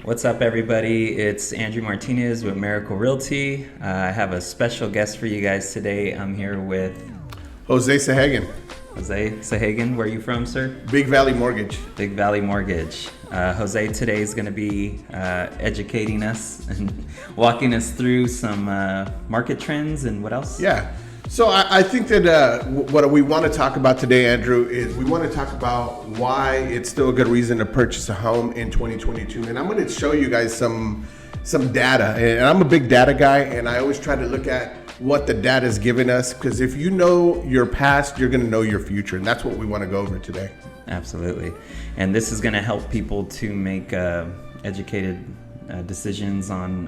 What's up, everybody? It's Andrew Martinez with Miracle Realty. I have a special guest for you guys today. I'm here with Jose Sahagun. Jose Sahagun. Where are you from, sir? Big Valley Mortgage. Big Valley Mortgage. Jose today is going to be educating us and walking us through some market trends and what else? Yeah. So I think that what we want to talk about today, Andrew, is we want to talk about why it's still a good reason to purchase a home in 2022. And I'm going to show you guys some data. And I'm a big data guy, and I always try to look at what the data is giving us, because if you know your past, you're going to know your future. And that's what we want to go over today. Absolutely. And this is going to help people to make educated decisions on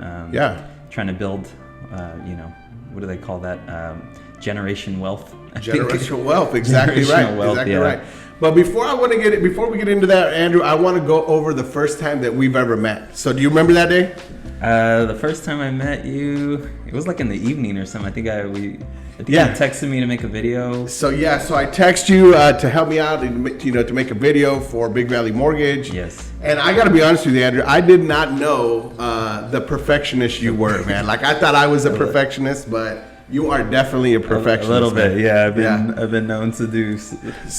trying to build, what do they call that? Generation wealth. Generational wealth, exactly Generational right. Wealth, exactly right. But before we get into that, Andrew, I want to go over the first time that we've ever met. So do you remember that day? The first time I met you, it was like in the evening or something. I think you texted me to make a video. So I text you to help me out and to make a video for Big Valley Mortgage. Yes. And I got to be honest with you, Andrew, I did not know the perfectionist you were, man. Like, I thought I was a perfectionist, but you are definitely a perfectionist. A little bit, man. yeah. I've been known to do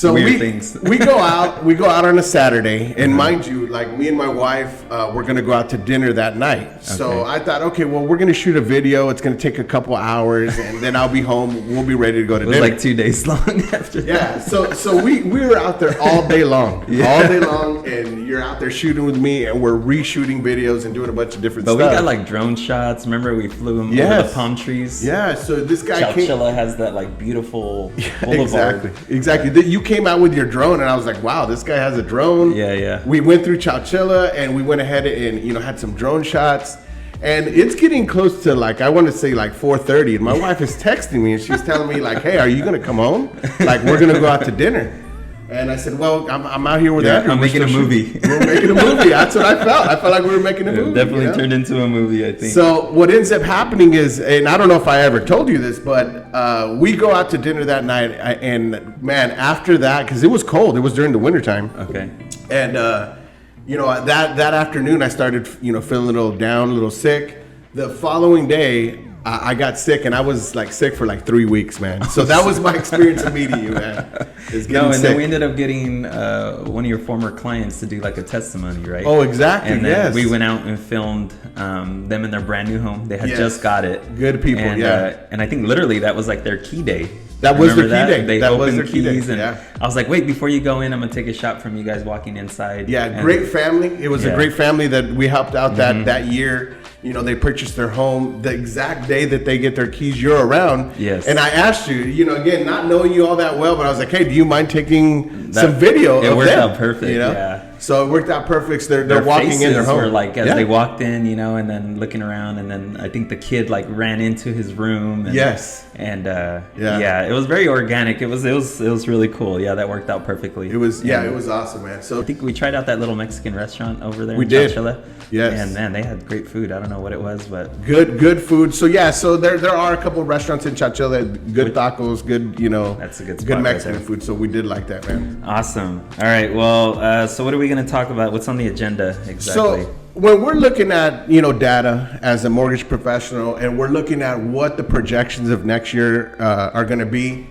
weird things. we go out on a Saturday, and mind you, like, me and my wife, we're gonna go out to dinner that night. Okay. So I thought, okay, well, we're gonna shoot a video. It's gonna take a couple hours, and then I'll be home. We'll be ready to go to dinner. It was like 2 days long after that. Yeah. So we were out there all day long, and you're out there shooting with me, and we're reshooting videos and doing a bunch of different stuff. But we got like drone shots. Remember, we flew them over the palm trees. Yeah. So this guy Chowchilla has that like beautiful boulevard. Exactly. You came out with your drone, and I was like, wow, this guy has a drone. Yeah. We went through Chowchilla, and we went ahead and had some drone shots. And it's getting close to, like, I want to say like 4:30, and my wife is texting me, and she's telling me, like, hey, are you going to come home? Like, we're going to go out to dinner. And I said, well, I'm out here with Andrew. I'm making a movie. We're making a movie. That's what I felt. I felt like we were making a movie. Definitely turned into a movie, I think. So what ends up happening is, and I don't know if I ever told you this, but we go out to dinner that night. And, man, after that, because it was cold. It was during the wintertime. Okay. And, that afternoon, I started, feeling a little down, a little sick. The following day, I got sick, and I was like sick for like 3 weeks, man. So that was my experience of meeting you, man. Then we ended up getting one of your former clients to do like a testimony, right? Oh, exactly. And then we went out and filmed them in their brand new home. They had just got it. Good people, and I think literally that was like their key day. That was their key day. They opened the keys, and I was like, wait, before you go in, I'm gonna take a shot from you guys walking inside. Yeah, great family. It was a great family that we helped out that year. They purchased their home the exact day that they get their keys. You're around. Yes. And I asked you, again, not knowing you all that well, but I was like, hey, do you mind taking some video of them? It worked out perfect, Yeah. So it worked out perfect. So they're walking in their home. Were like, as they walked in, and then looking around, and then I think the kid like ran into his room. And, yes. And it was very organic. It was really cool. Yeah, that worked out perfectly. It was it was awesome, man. So I think we tried out that little Mexican restaurant over there. We in did. Chowchilla. Yes. And man, they had great food. I don't know what it was, but good food. So so there are a couple of restaurants in Chowchilla, good tacos, good that's a good spot, good Mexican right food. So we did like that, man. Awesome. All right. Well, so what are we going to talk about? What's on the agenda exactly? So when we're looking at data as a mortgage professional, and we're looking at what the projections of next year are going to be,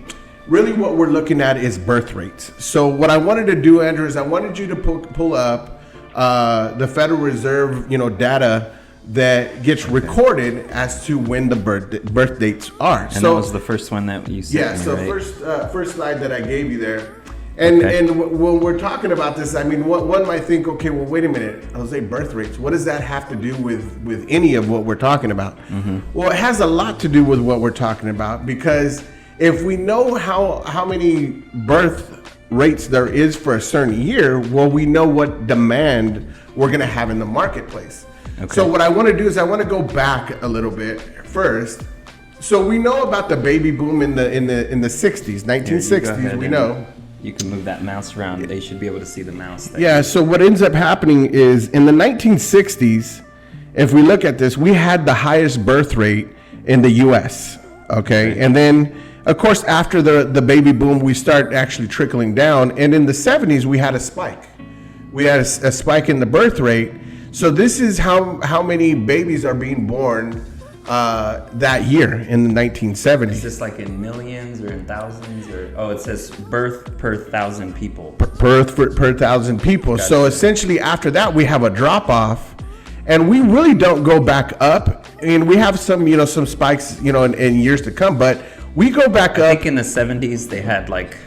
really what we're looking at is birth rates. So what I wanted to do, Andrew, is I wanted you to pull up the Federal Reserve data that gets recorded as to when the birth dates are. And that was the first one that you said. Yeah. So first slide that I gave you there. And when we're talking about this, I mean, one might think, okay, well, wait a minute, Jose, birth rates. What does that have to do with any of what we're talking about? Mm-hmm. Well, it has a lot to do with what we're talking about, because if we know how many birth rates there is for a certain year, well, we know what demand we're going to have in the marketplace. Okay. So what I want to do is I want to go back a little bit first. So we know about the baby boom in the 60s, 1960s. We know. You can move that mouse around. They should be able to see the mouse. Yeah, so what ends up happening is in the 1960s, if we look at this, we had the highest birth rate in the U.S., okay? And then, of course, after the baby boom, we start actually trickling down. And in the 70s, we had a spike. We had a spike in the birth rate. So this is how many babies are being born that year in the 1970s. Is this like in millions or in thousands? Or it says birth per thousand people. Birth per thousand people. Gotcha. So essentially after that we have a drop off, and we really don't go back up. And we have some spikes, in years to come, but we go back up. I think in the 70s they had like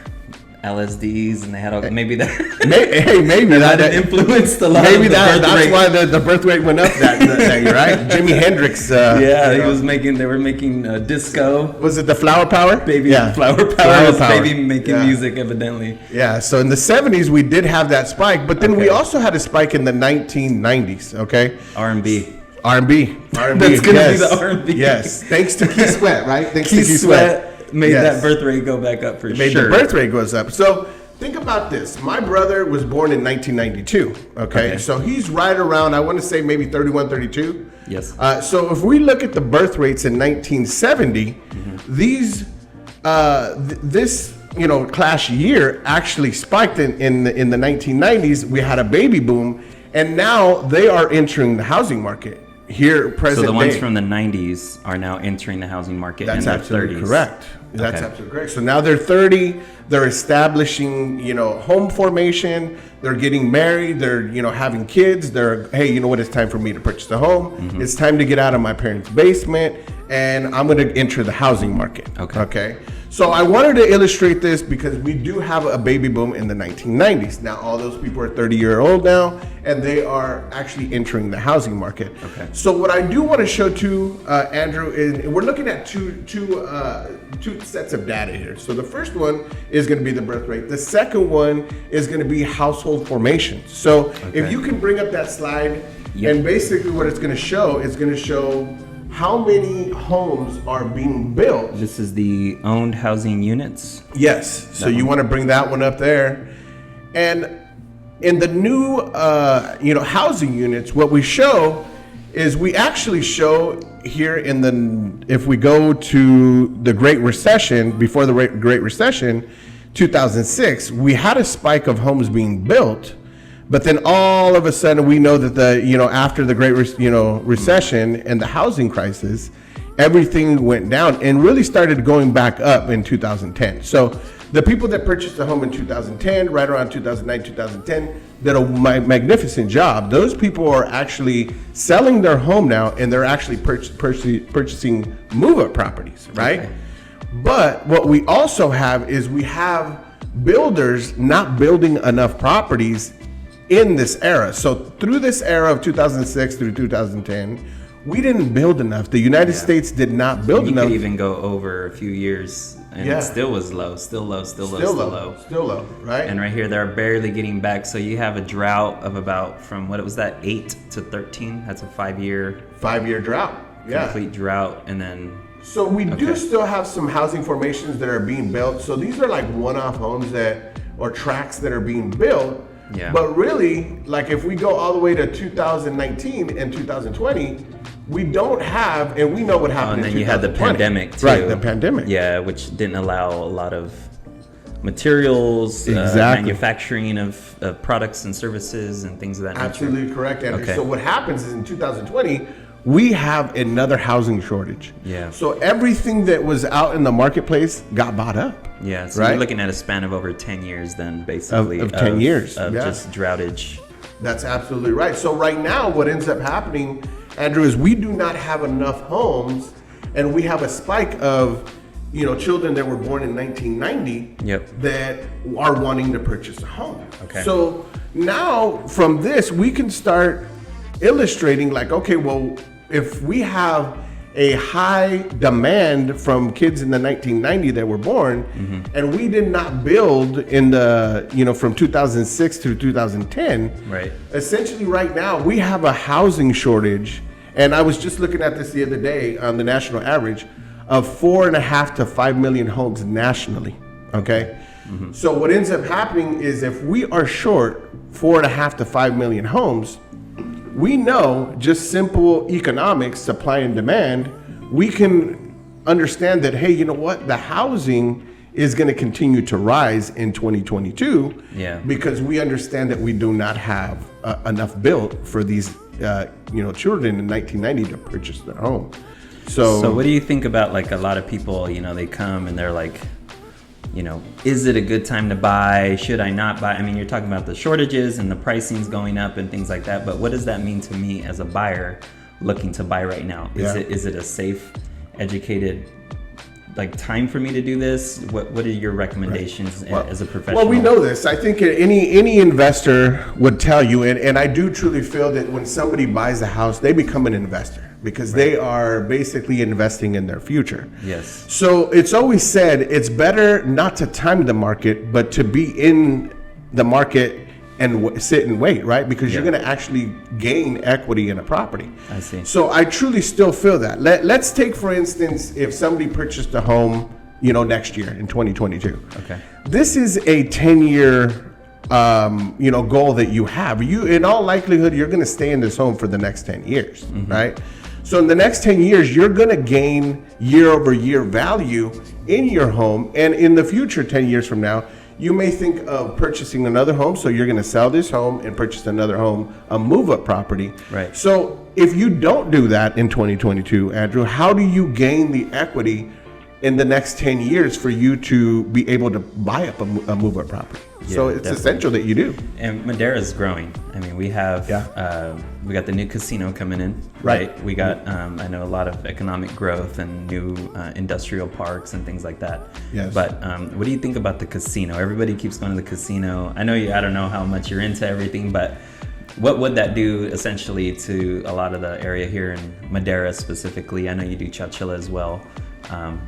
LSDs, and they had maybe that. Maybe that influenced a lot. Maybe of that's why the birth rate went up that year, right? Jimi Hendrix. They were making disco. Was it the Flower Power? Flower Power. Baby making music, evidently. Yeah. So in the 70s we did have that spike, but then we also had a spike in the 1990s. Okay. R&B. That's gonna be the R&B. Yes. Thanks to Keith Sweat, right? Thanks to Keith Sweat made that birth rate go back up for sure. Made the birth rate goes up. So think about this. My brother was born in 1992. Okay. So he's right around, I want to say maybe 31, 32. Yes. So if we look at the birth rates in 1970, these this class year actually spiked in the 1990s. We had a baby boom, and now they are entering the housing market. Here, present So the ones day. from the 90s are now entering the housing market in their 30s. That's absolutely correct. That's absolutely correct. So now they're 30. They're establishing, home formation. They're getting married. They're, having kids. They're, hey, it's time for me to purchase a home. Mm-hmm. It's time to get out of my parents' basement, and I'm going to enter the housing market. Okay. So I wanted to illustrate this because we do have a baby boom in the 1990s. Now, all those people are 30-year-old now, and they are actually entering the housing market. Okay. So what I do want to show too, Andrew, is we're looking at two sets of data here. So the first one is going to be the birth rate. The second one is going to be household formations. So if you can bring up that slide, and basically what it's going to show is going to show how many homes are being built. This is the owned housing units? Yes. So you want to bring that one up there. And in the new housing units, what we show is we actually show here if we go to the Great Recession, before the Great Recession, 2006, we had a spike of homes being built. But then all of a sudden we know that after the Great Recession and the housing crisis, everything went down and really started going back up in 2010. So the people that purchased a home in 2010, right around 2009, 2010, did a magnificent job. Those people are actually selling their home now, and they're actually purchasing move-up properties, right? Okay. But what we also have is we have builders not building enough properties in this era. So through this era of 2006 through 2010, we didn't build enough. The United States did not build enough. You could even go over a few years, and it still was low, still low, right? And right here, they're barely getting back. So you have a drought of about, from what was that, 8 to 13? That's a 5-year drought. Yeah. Complete drought, and then. So we do still have some housing formations that are being built. So these are like one-off homes or tracts that are being built. Yeah. But really, like if we go all the way to 2019 and 2020, we don't have, and we know what happened. And then you had the pandemic too. Right, the pandemic. Yeah, which didn't allow a lot of materials, manufacturing of products and services and things of that nature. Absolutely correct, Andrew. Okay. So what happens is in 2020, we have another housing shortage. Yeah. So everything that was out in the marketplace got bought up. Yeah. So you're looking at a span of over 10 years then, basically. Of 10 years. Of just droughtage. That's absolutely right. So right now, what ends up happening, Andrew, is we do not have enough homes, and we have a spike of, children that were born in 1990 that are wanting to purchase a home. Okay. So now from this, we can start illustrating like, okay, well, if we have a high demand from kids in the 1990 that were born, and we did not build in the, from 2006 through 2010, right? Essentially right now we have a housing shortage. And I was just looking at this the other day on the national average of 4.5 to 5 million homes nationally. Okay. So what ends up happening is if we are short 4.5 to 5 million homes, we know just simple economics, supply and demand, we can understand that, hey, you know what? The housing is going to continue to rise in 2022 because we understand that we do not have enough built for these children in 1990 to purchase their home. So what do you think about like a lot of people, they come and they're like, is it a good time to buy? Should I not buy? I mean, you're talking about the shortages and the pricing's going up and things like that. But what does that mean to me as a buyer looking to buy right now? Is it a safe, educated time for me to do this? What are your recommendations as a professional? Well, we know this. I think any investor would tell you, and I do truly feel that when somebody buys a house, they become an investor because they are basically investing in their future. Yes. So it's always said it's better not to time the market, but to be in the market and sit and wait, right? Because you're going to actually gain equity in a property. I see. So I truly still feel that. Let's take, for instance, if somebody purchased a home, next year in 2022. Okay. This is a 10-year, goal that you have. In all likelihood, you're going to stay in this home for the next 10 years, right? So in the next 10 years, you're going to gain year-over-year value in your home. And in the future, 10 years from now, you may think of purchasing another home. So you're going to sell this home and purchase another home, a move-up property. Right. So if you don't do that in 2022, Andrew, how do you gain the equity in the next 10 years for you to be able to buy up a move-up property? So it's essential that you do. And Madera is growing. I mean, we have we got the new casino coming in, right? We got I know a lot of economic growth and new industrial parks and things like that. Yes. But what do you think about the casino? Everybody keeps going to the casino. I don't know how much you're into everything, but what would that do essentially to a lot of the area here in Madera specifically? I know you do Chowchilla as well.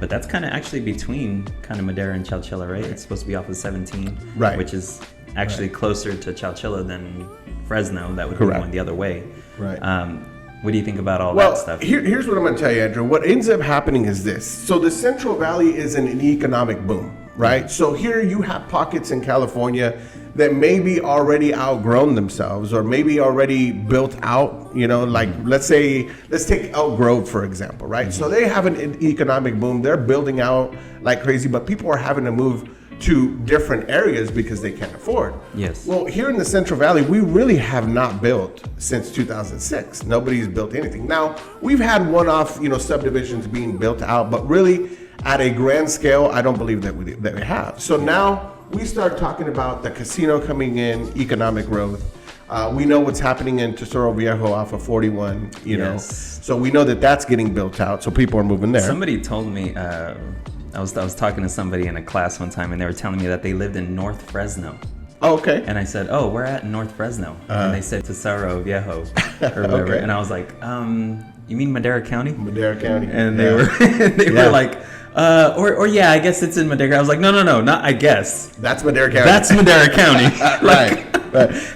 But that's kind of actually between kind of Madera and Chowchilla, right? It's supposed to be off of 17, right? Which is actually closer to Chowchilla than Fresno. That would be going the other way, right? What do you think about all that stuff? Here's what I'm going to tell you, Andrew. What ends up happening is this. So the Central Valley is an economic boom, right? So here you have pockets in California that maybe already outgrown themselves or maybe already built out, let's take Elk Grove, for example, right? So they have an economic boom. They're building out like crazy, but people are having to move to different areas because they can't afford. Yes. Well, here in the Central Valley, we really have not built since 2006. Nobody's built anything. Now, we've had one-off, subdivisions being built out, but really at a grand scale, I don't believe that we have. So now we start talking about the casino coming in, economic growth. We know what's happening in Tesoro Viejo off of 41, know. So we know that that's getting built out, so people are moving there. Somebody told me, I was talking to somebody in a class one time, and they were telling me that they lived in North Fresno. Oh, okay. And I said, we're at North Fresno. And they said Tesoro Viejo or whatever. Okay. And I was like, you mean Madera County? Madera County. And they were like, I guess it's in Madera. I was like, no, not I guess. That's Madera County. That's Madera County. Right.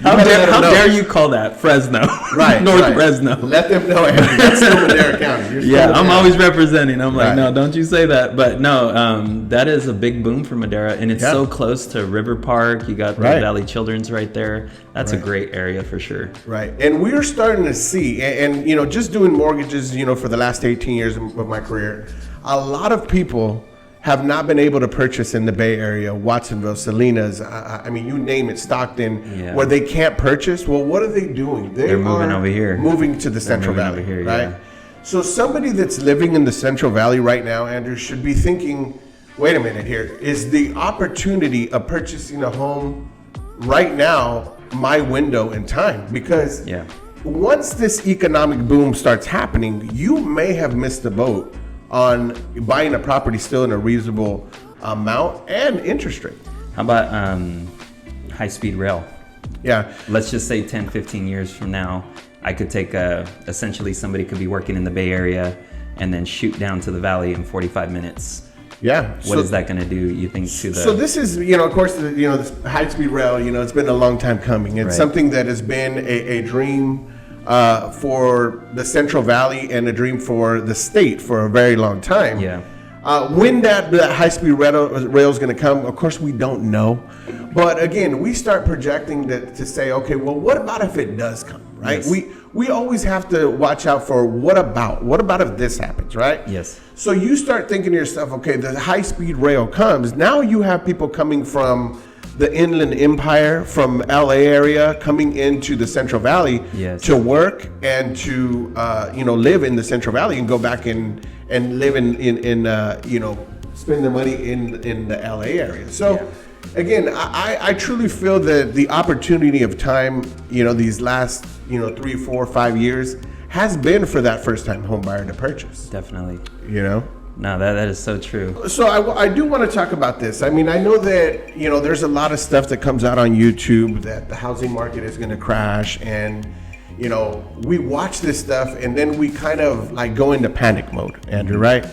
How dare you call that Fresno? Right. North Fresno. Let them know, Andrew. That's still Madera County. I'm always representing. I'm like, no, don't you say that. But no, that is a big boom for Madera. And it's so close to River Park. You got the Valley Children's right there. That's a great area for sure. Right. And we're starting to see, and just doing mortgages, for the last 18 years of my career, a lot of people have not been able to purchase in the Bay Area, Watsonville, Salinas, you name it, Stockton, where they can't purchase. Well, what are they doing? They're moving over here. Moving to the Central Valley, over here, right? Yeah. So somebody that's living in the Central Valley right now, Andrew, should be thinking, wait a minute here, is the opportunity of purchasing a home right now my window in time? Because once this economic boom starts happening, you may have missed the boat on buying a property still in a reasonable amount and interest rate. How about high-speed rail? Yeah. Let's just say 10, 15 years from now, I could take essentially somebody could be working in the Bay Area and then shoot down to the valley in 45 minutes. Yeah. What is that going to do, you think, to the... So this is, of course, this high-speed rail, it's been a long time coming. It's something that has been a dream for the Central Valley and a dream for the state for a very long time. Yeah. When that high-speed rail is going to come, of course, we don't know. But again, we start projecting to say, okay, well, what about if it does come, right? Yes. We always have to watch out for what about if this happens, right? Yes. So you start thinking to yourself, okay, the high-speed rail comes. Now you have people coming from the Inland Empire from LA area coming into the Central Valley to work and to live in the Central Valley and go back and live in spend their money in the LA area. So again, I truly feel that the opportunity of time, these last 3, 4, 5 years has been for that first time home buyer to purchase. Definitely. No, that is so true. So I do want to talk about this. I mean, I know that, there's a lot of stuff that comes out on YouTube that the housing market is going to crash. And, we watch this stuff and then we kind of like go into panic mode, Andrew, right?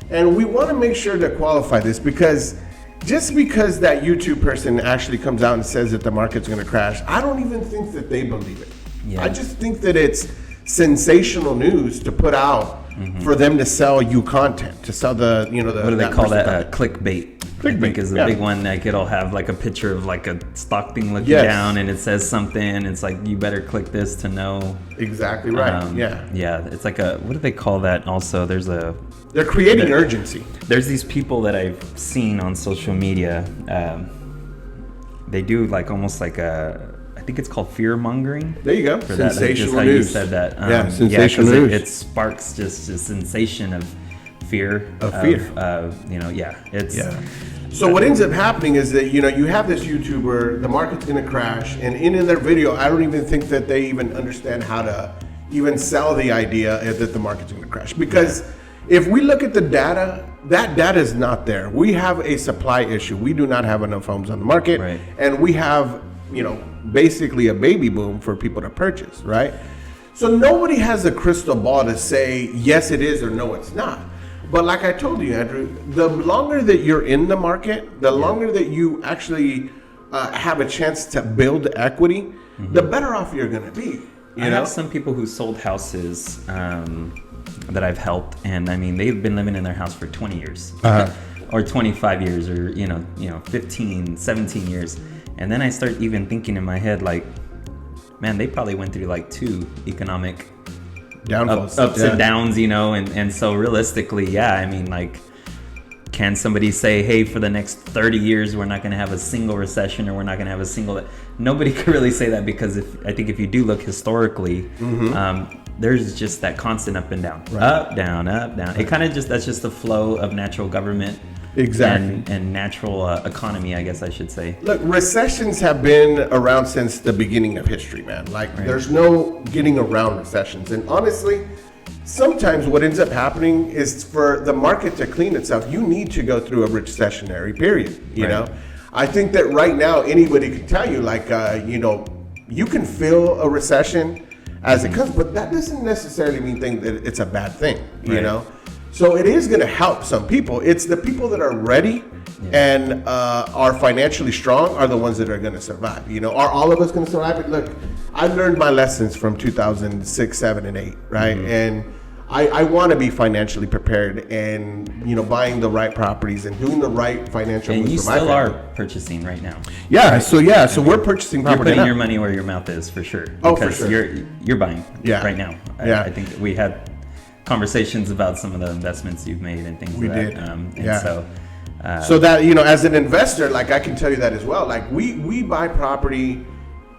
And we want to make sure to qualify this because just because that YouTube person actually comes out and says that the market's going to crash, I don't even think that they believe it. Yeah. I just think that it's sensational news to put out for them to sell you content, to sell the what do they call that? Clickbait. I think is the big one. Like it'll have like a picture of like a stock thing looking down, and it says something. It's like you better click this to know. Exactly right. Yeah. It's like what do they call that? Also, they're creating urgency. There's these people that I've seen on social media. They do like almost like I think it's called fear mongering. There you go. Sensational news. How you said that. Sensational news. It sparks just a sensation of fear. So what ends up happening is that you have this YouTuber, the market's going to crash, and in their video, I don't even think that they even understand how to even sell the idea that the market's going to crash. Because if we look at the data, that data is not there. We have a supply issue. We do not have enough homes on the market, and we have basically a baby boom for people to purchase, right? So nobody has a crystal ball to say yes it is or no it's not. But like I told you, Andrew, the longer that you're in the market, the longer that you actually have a chance to build equity, the better off you're going to be. I have some people who sold houses that I've helped, and I mean they've been living in their house for 20 years or 25 years or 15, 17 years. And then I start even thinking in my head, like, man, they probably went through like 2 economic downfalls, ups and downs, and so realistically, I mean, like, can somebody say, hey, for the next 30 years, we're not going to have a single recession or we're not going to have a single... Nobody could really say that because I think if you do look historically, there's just that constant up and down, up, down, up, down. It kind of that's just the flow of natural government. Exactly. And natural economy, I guess I should say. Look, recessions have been around since the beginning of history, man. Like, there's no getting around recessions. And honestly, sometimes what ends up happening is for the market to clean itself, you need to go through a recessionary period, you know? I think that right now, anybody can tell you, like, you can feel a recession as it comes, but that doesn't necessarily mean that it's a bad thing, you know? So it is going to help some people. It's the people that are ready and are financially strong are the ones that are going to survive. Are all of us going to survive? Look, I learned my lessons from 2006, 7, and 8, right? And I want to be financially prepared and, buying the right properties and doing the right financial moves for my family. And you still are purchasing right now. So we're purchasing property. You're putting your money where your mouth is, for sure. For sure. You're buying right now. I think we had conversations about some of the investments you've made and things we like did. And so that, as an investor, like I can tell you that as well. Like we buy property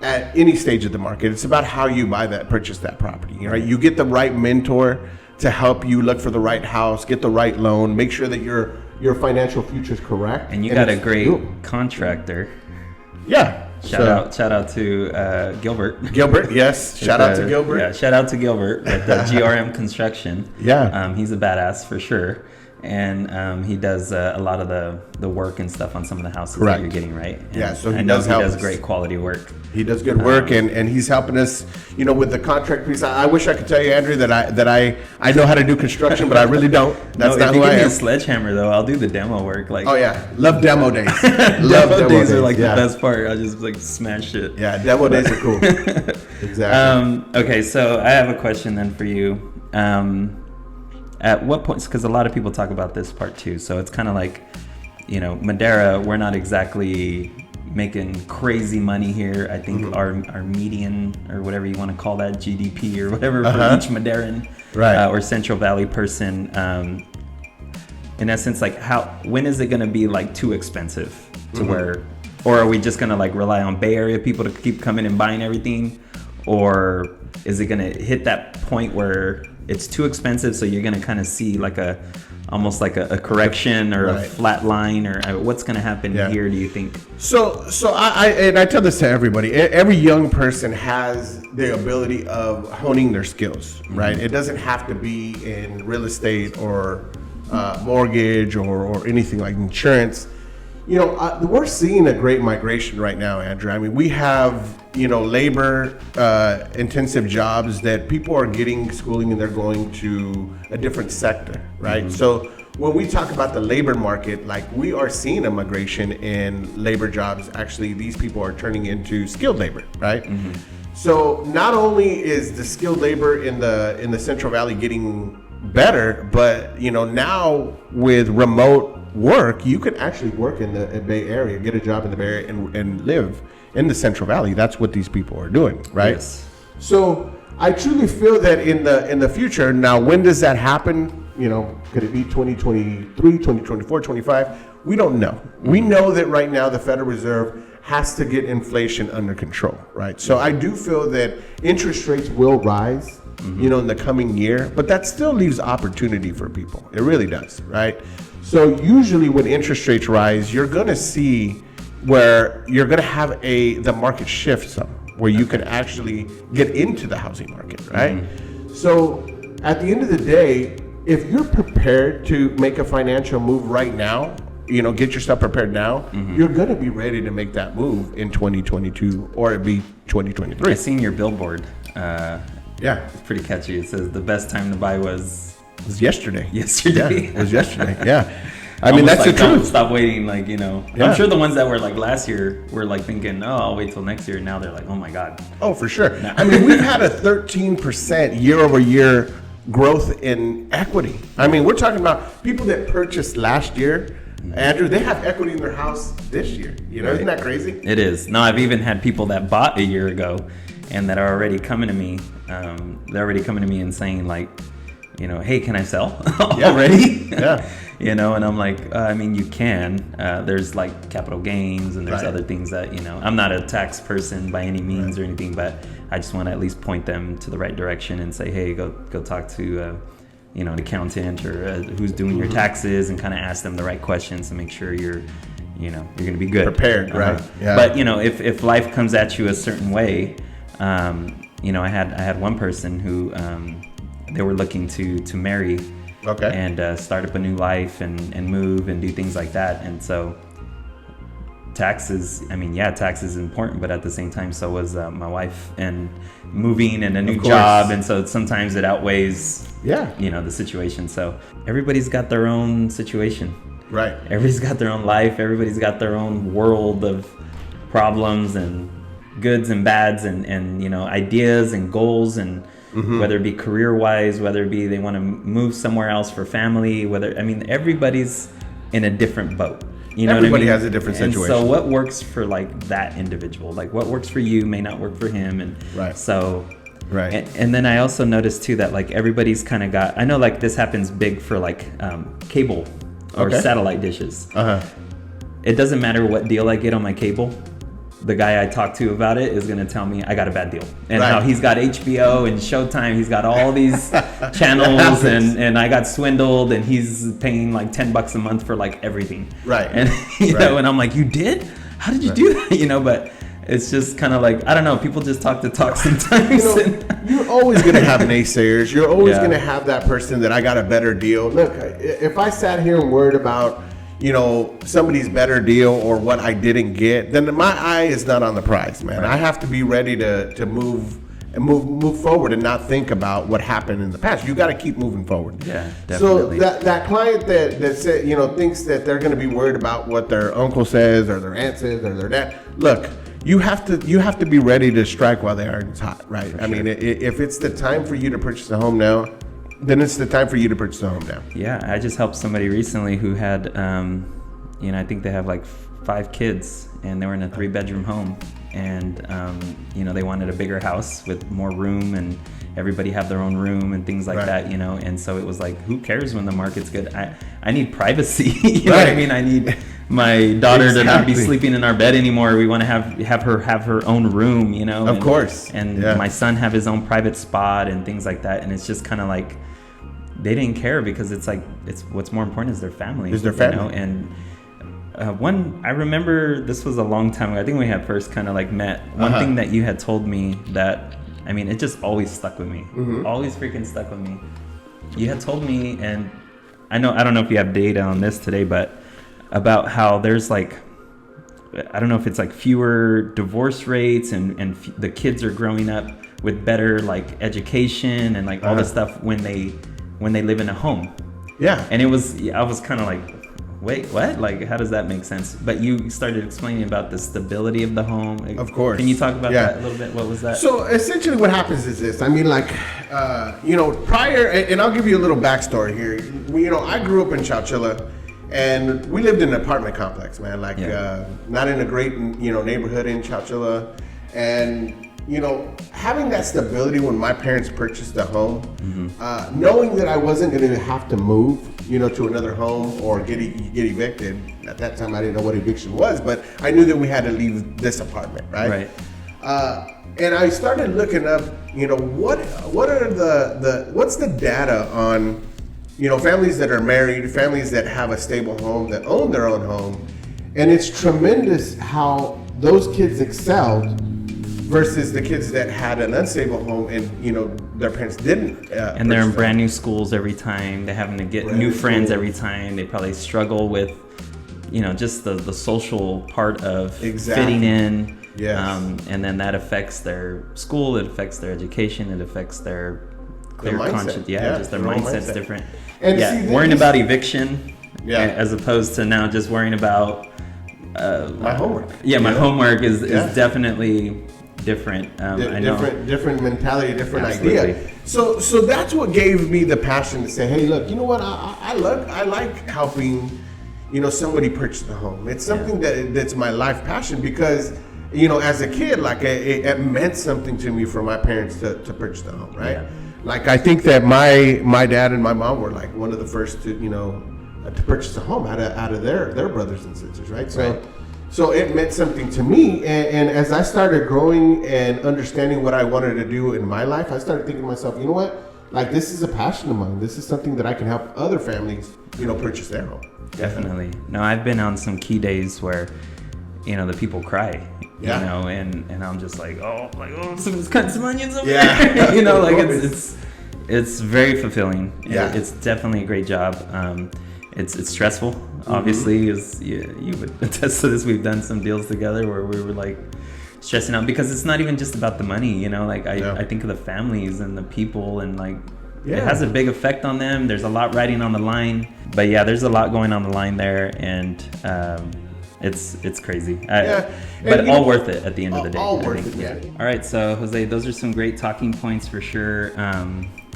at any stage of the market. It's about how you purchase that property. Right? You get the right mentor to help you look for the right house, get the right loan, make sure that your financial future is correct. And you got a great contractor. Shout out to Gilbert. Gilbert, yes. Shout out to Gilbert. Yeah, shout out to Gilbert with GRM Construction. He's a badass for sure. And he does a lot of the work and stuff on some of the houses that you're getting, right? And so he does great quality work. He does good work, and he's helping us, with the contract piece. I wish I could tell you, Andrew, that I know how to do construction, but I really don't. That's not who I am. If you give me a sledgehammer, though, I'll do the demo work. Like, love demo days. Demo days are like the best part. I just like smash it. Yeah, demo days are cool. Exactly. Okay, so I have a question then for you. At what point, because a lot of people talk about this part too, so it's kind of like, Madera, we're not exactly making crazy money here. I think our median, or whatever you want to call that, GDP or whatever for each Maderan or Central Valley person, in essence, like when is it going to be like too expensive to where Or are we just going to like rely on Bay Area people to keep coming and buying everything? Or is it going to hit that point where it's too expensive, so you're going to kind of see like almost like a correction or a flat line, or what's going to happen here, do you think? So I tell this to everybody. Every young person has the ability of honing their skills, right? It doesn't have to be in real estate or mortgage or anything like insurance. You know, we're seeing a great migration right now, Andrew. I mean, we have, you know, labor intensive jobs that people are getting schooling and they're going to a different sector, right? So when we talk about the labor market, like we are seeing a migration in labor jobs. Actually, these people are turning into skilled labor, right? So not only is the skilled labor in the Central Valley getting better, but you know, now with remote work, you can actually work in the Bay Area, get a job in the Bay Area, and live in the Central Valley. That's what these people are doing, right? Yes. So I truly feel that in the future, now when does that happen? You know, could it be 2023, 2024, 25? We don't know. We know that right now the Federal Reserve has to get inflation under control, right? So I do feel that interest rates will rise, you know, in the coming year, but that still leaves opportunity for people. It really does, right? So usually when interest rates rise, you're going to see where you're going to have the market shift some, where you can actually get into the housing market, right? So at the end of the day, if you're prepared to make a financial move right now, you know, get your stuff prepared now, you're going to be ready to make that move in 2022 or it'd be 2023. I seen your billboard. It's pretty catchy. It says the best time to buy was yesterday. Yesterday. Yeah, it was yesterday. Yeah. I mean, that's like, the truth. Stop waiting, like, you know. Yeah. I'm sure the ones that were like last year were like thinking, oh, I'll wait till next year. Now they're like, oh my God. Oh, for sure. I mean, we've had a 13% year over year growth in equity. I mean, we're talking about people that purchased last year. Andrew, they have equity in their house this year. You know, isn't that crazy? It is. No, I've even had people that bought a year ago and that are already coming to me. They're already coming to me and saying like, you know, hey, can I sell already? Yeah. You know, and I'm like, I mean, you can. There's like capital gains and there's other things that, you know, I'm not a tax person by any means or anything, but I just want to at least point them to the right direction and say, hey, go talk to, you know, an accountant or who's doing your taxes, and kind of ask them the right questions to make sure you're going to be good. Prepared, right? Yeah. But, you know, if life comes at you a certain way, you know, I had one person who they were looking to marry and start up a new life and move and do things like that. And so taxes, I mean, tax is important, but at the same time, so was my wife and moving and a new job. And so sometimes it outweighs, you know, the situation. So everybody's got their own situation. Right. Everybody's got their own life. Everybody's got their own world of problems and goods and bads and you know, ideas and goals, and whether it be career wise, whether it be they want to move somewhere else for family, I mean, everybody's in a different boat. You know, everybody what I mean? has a different situation. And so what works for like that individual, like what works for you may not work for him. And so, and then I also noticed too that like everybody's kind of got, I know like this happens big for like cable or satellite dishes. It doesn't matter what deal I get on my cable. The guy I talk to about it is going to tell me I got a bad deal, and how he's got HBO and Showtime. He's got all these channels, and I got swindled, and he's paying like $10 a month for like everything. Right. And you know, and I'm like, you did? How did you do that? You know, but it's just kind of like, I don't know. People just talk sometimes. You know, you're always going to have naysayers. You're always going to have that person that I got a better deal. Look, if I sat here and worried about, you know, somebody's better deal or what I didn't get, then my eye is not on the prize, man. I have to be ready to move forward and not think about what happened in the past. You got to keep moving forward. Yeah, definitely. So that client that said, you know, thinks that they're going to be worried about what their uncle says or their aunt says or their dad. Look, you have to be ready to strike while the iron's hot, right? I mean, if it's the time for you to purchase a home now, then it's the time for you to purchase a home now. Yeah, I just helped somebody recently who had, you know, I think they have like 5 kids, and they were in a 3-bedroom home, and you know, they wanted a bigger house with more room, and everybody have their own room and things like that, you know. And so it was like, who cares when the market's good? I need privacy. You know what I mean? I my daughter to not be sleeping in our bed anymore. We want to have her own room, you know. Of course. And my son have his own private spot and things like that. And it's just kind of like they didn't care because it's like it's what's more important is their family. Is their family. You know? And I remember this was a long time ago. I think we had first kind of like met. One thing that you had told me that, I mean, it just always stuck with me. Always freaking stuck with me. You had told me, and I don't know if you have data on this today, but about how there's like, I don't know if it's like fewer divorce rates and the kids are growing up with better like education and like all this stuff when they live in a home. Yeah. And I was kind of like, wait, what? Like, how does that make sense? But you started explaining about the stability of the home. Of course. Can you talk about that a little bit? What was that? So essentially what happens is this. I mean, like, prior, and I'll give you a little backstory here. I grew up in Chowchilla, and we lived in an apartment complex, man. Like, not in a great, neighborhood in Chowchilla. And, having that stability when my parents purchased a home, knowing that I wasn't going to have to move, to another home or get evicted. At that time, I didn't know what eviction was, but I knew that we had to leave this apartment, right? And I started looking up, what's the data on, families that are married, families that have a stable home, that own their own home, and it's tremendous how those kids excelled versus the kids that had an unstable home and their parents didn't. And they're in brand new schools every time. They're having to get new friends every time. They probably struggle with, just the social part of fitting in. Yes. And then that affects their school. It affects their education. It affects their clear conscience. Just their mindset's different. And worrying about eviction, as opposed to now just worrying about my homework. My homework is definitely different. Different mentality, different idea. So that's what gave me the passion to say, hey, look, you know what? I like helping, somebody purchase a home. It's something that's my life passion because, as a kid, like it meant something to me for my parents to purchase the home, right? Yeah. Like I think that my dad and my mom were like one of the first to purchase a home out of their brothers and sisters, right? So it meant something to me, and as I started growing and understanding what I wanted to do in my life, I started thinking to myself, you know what? Like, this is a passion of mine. This is something that I can help other families, purchase their home. Definitely. No, I've been on some key days where, the people cry, and I'm just like, someone's cutting some onions over there. It's very fulfilling. Yeah. It's definitely a great job. It's stressful, obviously, as you would attest to this. We've done some deals together where we were like stressing out because it's not even just about the money, I think of the families and the people and like it has a big effect on them. There's a lot riding on the line, but there's a lot going on the line there, and it's crazy. But all worth it at the end of the day. All worth it. All right, so Jose, those are some great talking points for sure.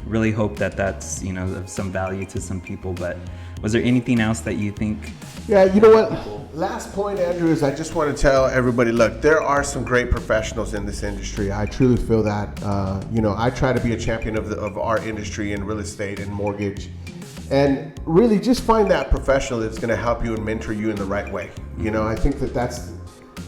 Really hope that's of some value to some people, but was there anything else that you think? Yeah, you know what? Last point, Andrew, is I just want to tell everybody, look, there are some great professionals in this industry. I truly feel that. I try to be a champion of our industry in real estate and mortgage. And really just find that professional that's going to help you and mentor you in the right way. I think that's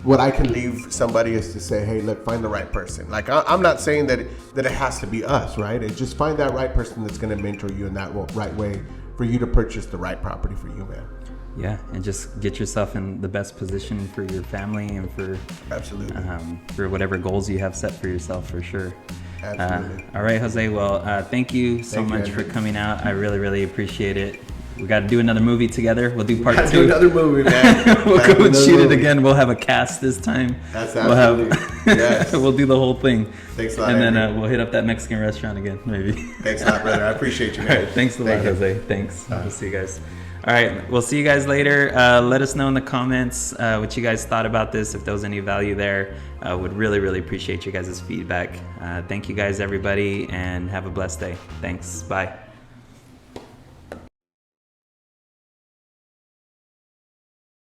what I can leave somebody is to say, hey, look, find the right person. Like, I'm not saying that it has to be us, right? It's just find that right person that's going to mentor you in that right way for you to purchase the right property for you, man. Yeah, and just get yourself in the best position for your family and for for whatever goals you have set for yourself, for sure. Absolutely. All right, Jose. Well, thank you so much for coming out. I really, really appreciate it. We got to do another movie together. We'll do part 2. Do another movie, man. We'll go and shoot it again. We'll have a cast this time. That's absolutely. Yes. We'll do the whole thing. Thanks a lot. And then we'll hit up that Mexican restaurant again, maybe. Thanks a lot, brother. I appreciate you, man. All right, thanks a lot, Jose. Thanks. We'll see you guys. All right, we'll see you guys later. Let us know in the comments what you guys thought about this, if there was any value there. Would really, really appreciate you guys' feedback. Thank you guys, everybody, and have a blessed day. Thanks. Bye.